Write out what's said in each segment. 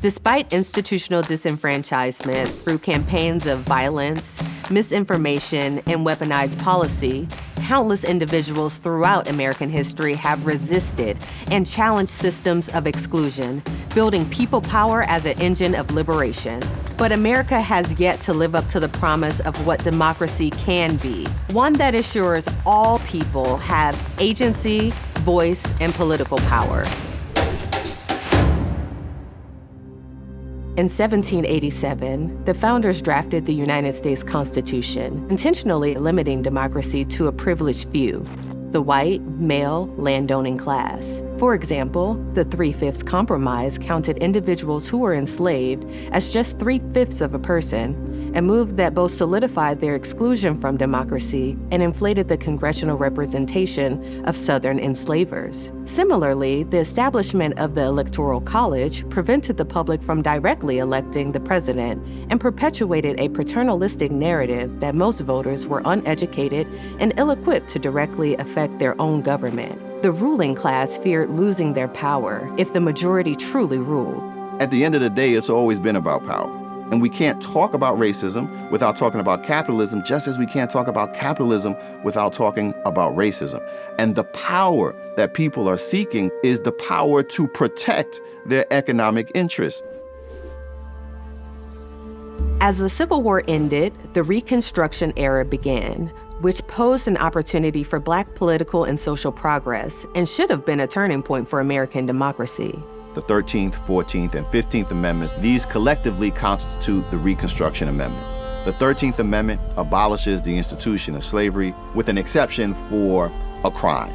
Despite institutional disenfranchisement through campaigns of violence, misinformation, and weaponized policy, countless individuals throughout American history have resisted and challenged systems of exclusion, building people power as an engine of liberation. But America has yet to live up to the promise of what democracy can be, one that assures all people have agency, voice, and political power. In 1787, the founders drafted the United States Constitution, intentionally limiting democracy to a privileged few, the white, male, landowning class. For example, the Three-Fifths Compromise counted individuals who were enslaved as just 3/5 of a person, a move that both solidified their exclusion from democracy and inflated the congressional representation of Southern enslavers. Similarly, the establishment of the Electoral College prevented the public from directly electing the president and perpetuated a paternalistic narrative that most voters were uneducated and ill-equipped to directly affect their own government. The ruling class feared losing their power if the majority truly ruled. At the end of the day, it's always been about power. And we can't talk about racism without talking about capitalism, just as we can't talk about capitalism without talking about racism. And the power that people are seeking is the power to protect their economic interests. As the Civil War ended, the Reconstruction era began, which posed an opportunity for Black political and social progress and should have been a turning point for American democracy. The 13th, 14th, and 15th Amendments, these collectively constitute the Reconstruction Amendments. The 13th Amendment abolishes the institution of slavery with an exception for a crime.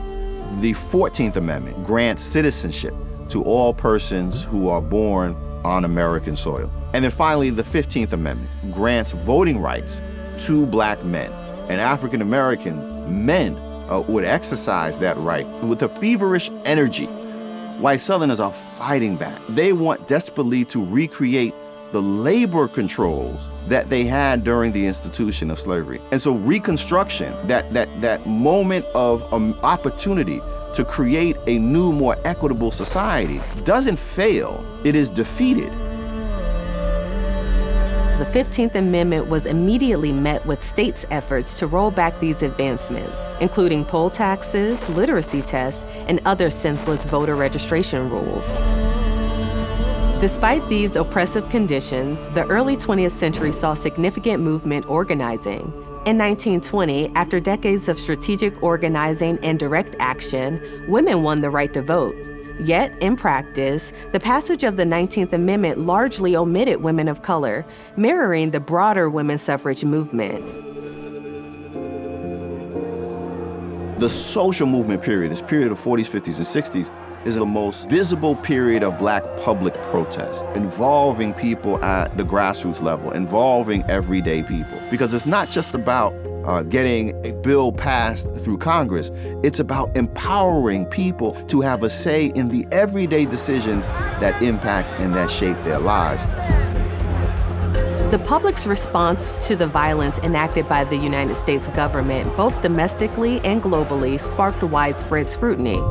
The 14th Amendment grants citizenship to all persons who are born on American soil. And then finally, the 15th Amendment grants voting rights to Black men. And African-American men would exercise that right with a feverish energy. White Southerners are fighting back. They want desperately to recreate the labor controls that they had during the institution of slavery. And so Reconstruction, that moment of opportunity to create a new, more equitable society, doesn't fail, it is defeated. The 15th Amendment was immediately met with states' efforts to roll back these advancements, including poll taxes, literacy tests, and other senseless voter registration rules. Despite these oppressive conditions, the early 20th century saw significant movement organizing. In 1920, after decades of strategic organizing and direct action, women won the right to vote. Yet, in practice, the passage of the 19th Amendment largely omitted women of color, mirroring the broader women's suffrage movement. The social movement period, this period of 40s, 50s, and 60s, is the most visible period of Black public protest, involving people at the grassroots level, involving everyday people. Because it's not just about getting a bill passed through Congress. It's about empowering people to have a say in the everyday decisions that impact and that shape their lives. The public's response to the violence enacted by the United States government, both domestically and globally, sparked widespread scrutiny.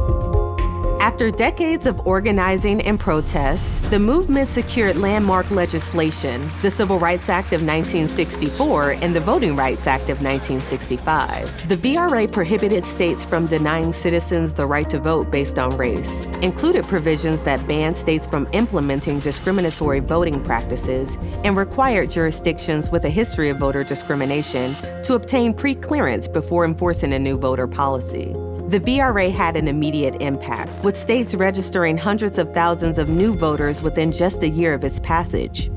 After decades of organizing and protests, the movement secured landmark legislation, the Civil Rights Act of 1964 and the Voting Rights Act of 1965. The VRA prohibited states from denying citizens the right to vote based on race, included provisions that banned states from implementing discriminatory voting practices, and required jurisdictions with a history of voter discrimination to obtain pre-clearance before enforcing a new voter policy. The VRA had an immediate impact, with states registering hundreds of thousands of new voters within just a year of its passage.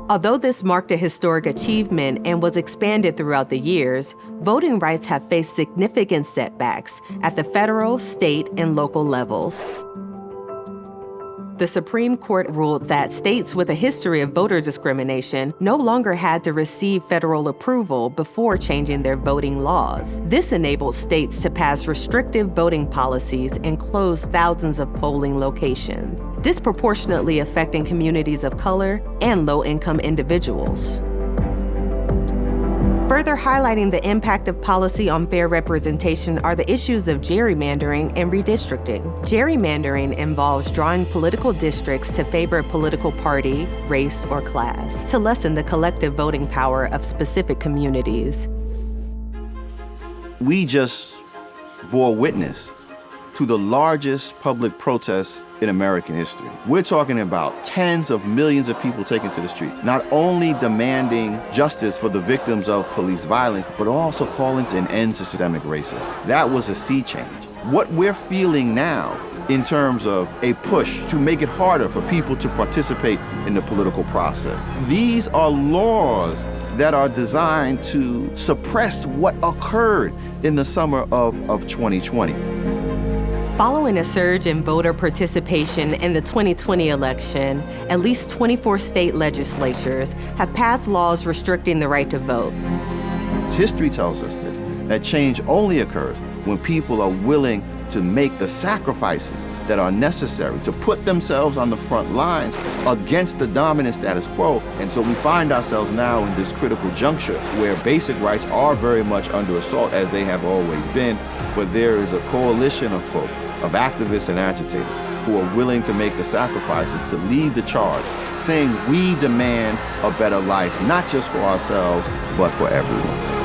Although this marked a historic achievement and was expanded throughout the years, voting rights have faced significant setbacks at the federal, state, and local levels. The Supreme Court ruled that states with a history of voter discrimination no longer had to receive federal approval before changing their voting laws. This enabled states to pass restrictive voting policies and close thousands of polling locations, disproportionately affecting communities of color and low-income individuals. Further highlighting the impact of policy on fair representation are the issues of gerrymandering and redistricting. Gerrymandering involves drawing political districts to favor a political party, race, or class to lessen the collective voting power of specific communities. We just bore witness to the largest public protests in American history. We're talking about tens of millions of people taking to the streets, not only demanding justice for the victims of police violence, but also calling to an end to systemic racism. That was a sea change. What we're feeling now in terms of a push to make it harder for people to participate in the political process. These are laws that are designed to suppress what occurred in the summer of 2020. Following a surge in voter participation in the 2020 election, at least 24 state legislatures have passed laws restricting the right to vote. History tells us this, that change only occurs when people are willing to make the sacrifices that are necessary to put themselves on the front lines against the dominant status quo. And so we find ourselves now in this critical juncture where basic rights are very much under assault, as they have always been, but there is a coalition of folk, of activists and agitators, who are willing to make the sacrifices to lead the charge, saying we demand a better life, not just for ourselves, but for everyone.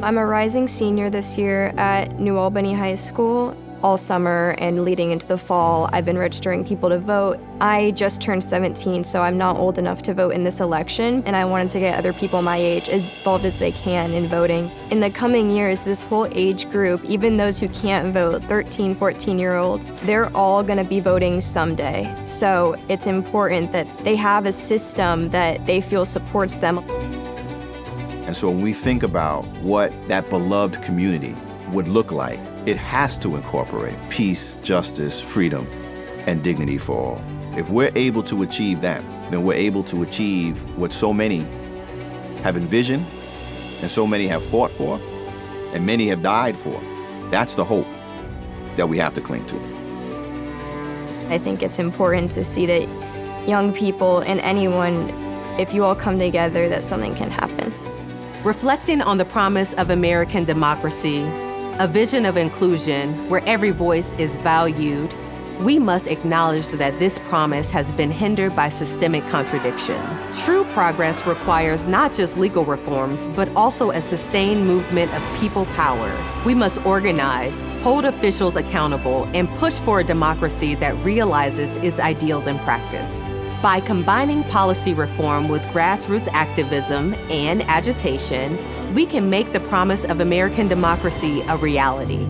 I'm a rising senior this year at New Albany High School. All summer and leading into the fall, I've been registering people to vote. I just turned 17, so I'm not old enough to vote in this election, and I wanted to get other people my age as involved as they can in voting. In the coming years, this whole age group, even those who can't vote, 13, 14-year-olds, they're all gonna be voting someday. So it's important that they have a system that they feel supports them. And so when we think about what that beloved community would look like, it has to incorporate peace, justice, freedom, and dignity for all. If we're able to achieve that, then we're able to achieve what so many have envisioned, and so many have fought for, and many have died for. That's the hope that we have to cling to. I think it's important to see that young people and anyone, if you all come together, that something can happen. Reflecting on the promise of American democracy, a vision of inclusion where every voice is valued, we must acknowledge that this promise has been hindered by systemic contradiction. True progress requires not just legal reforms, but also a sustained movement of people power. We must organize, hold officials accountable, and push for a democracy that realizes its ideals in practice. By combining policy reform with grassroots activism and agitation, we can make the promise of American democracy a reality.